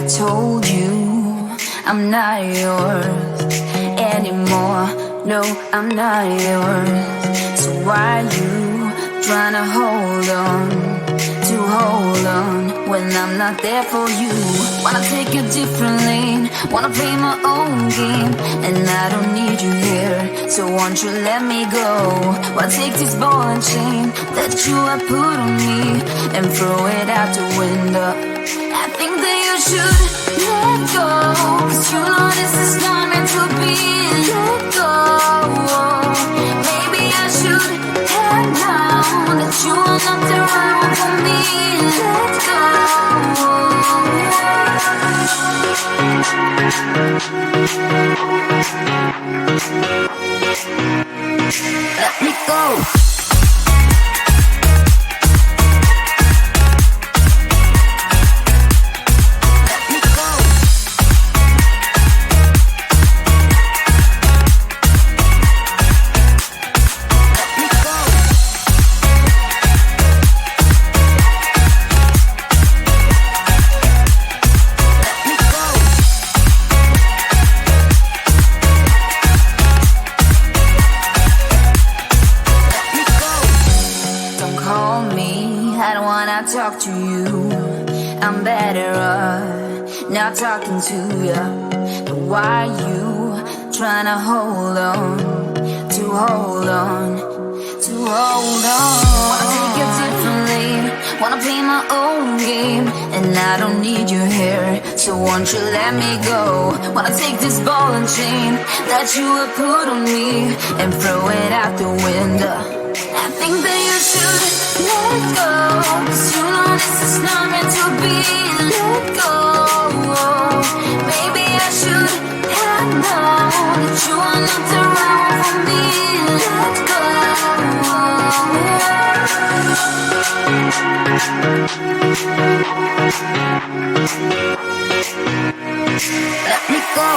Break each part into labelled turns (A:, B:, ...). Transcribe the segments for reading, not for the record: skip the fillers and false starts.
A: told you I'm not yours anymore. No, I'm not yours. So why you trying to hold on when I'm not there for you? Wanna take a different lane, wanna play my own game, and I don't need you here, so won't you let me go? Wanna take this ball and chain that you have put on me and throw it out the window. I think that you should let go, 'cause you know this is not meant to be. Let go. Maybe I should have known that you are not the right one for me. Let go. Let me go. Talk to you, I'm better off not talking to you. But why you trying to hold on? Wanna take a different lane, wanna play my own game, and I don't need you here, so won't you let me go? Wanna take this ball and chain that you have put on me and throw it out the window. I think that you should let go, 'cause you know this is not meant to be. Let go. Maybe I should have known that you are not the right one for me. Let go. Let me go.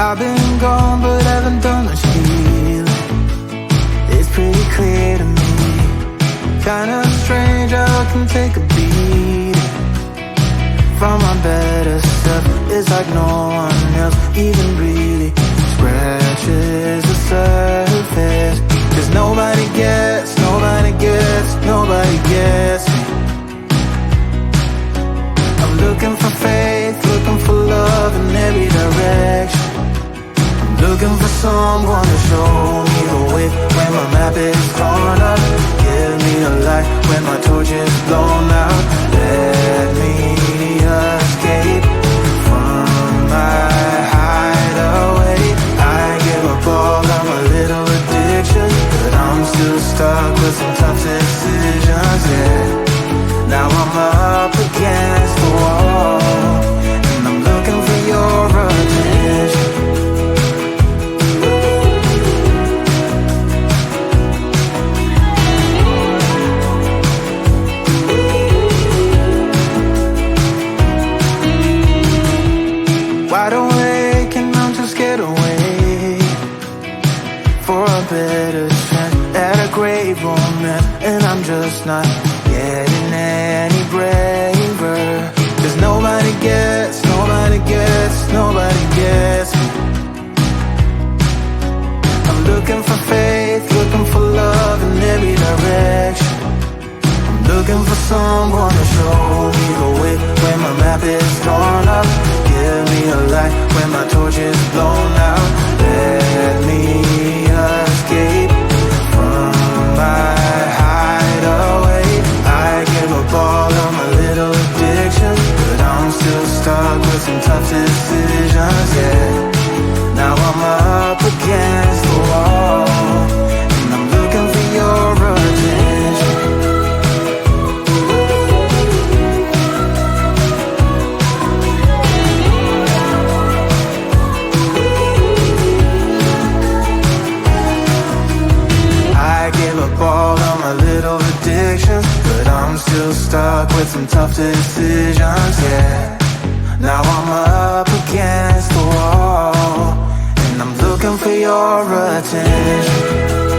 B: I've been gone but haven't done much healing. It's pretty clear to me, kinda strange how I can take a beating from my better self. It's like no one else even really scratches the surface. 'Cause nobody gets me. I'm looking for faith, looking for love in every direction. Looking for someone to show me the way when my map is torn up. Give me a light when my torch is blown out. Let me escape from my hideaway. I give up all of my little addictions, but I'm still stuck with some tough decisions, yeah. Now I'm up against the wall, and I'm looking for your attention. Wide awake and I'm too scared to wait for a better chance at a great romance, and I'm just not getting any braver. 'Cause nobody gets me. I'm looking for faith, looking for love in every direction. I'm looking for someone to show me the way when my map is torn up. Give me a light when my torch is blown out. Let me escape from my hideaway. I give up all of my little addictions, but I'm still stuck with some tough decisions, yeah. Now I'm up against the wall, and I'm looking for your attention. I gave up all of my little addictions, but I'm still stuck with some tough decisions, yeah. Now I'm up against the wall, and I'm looking for your attention.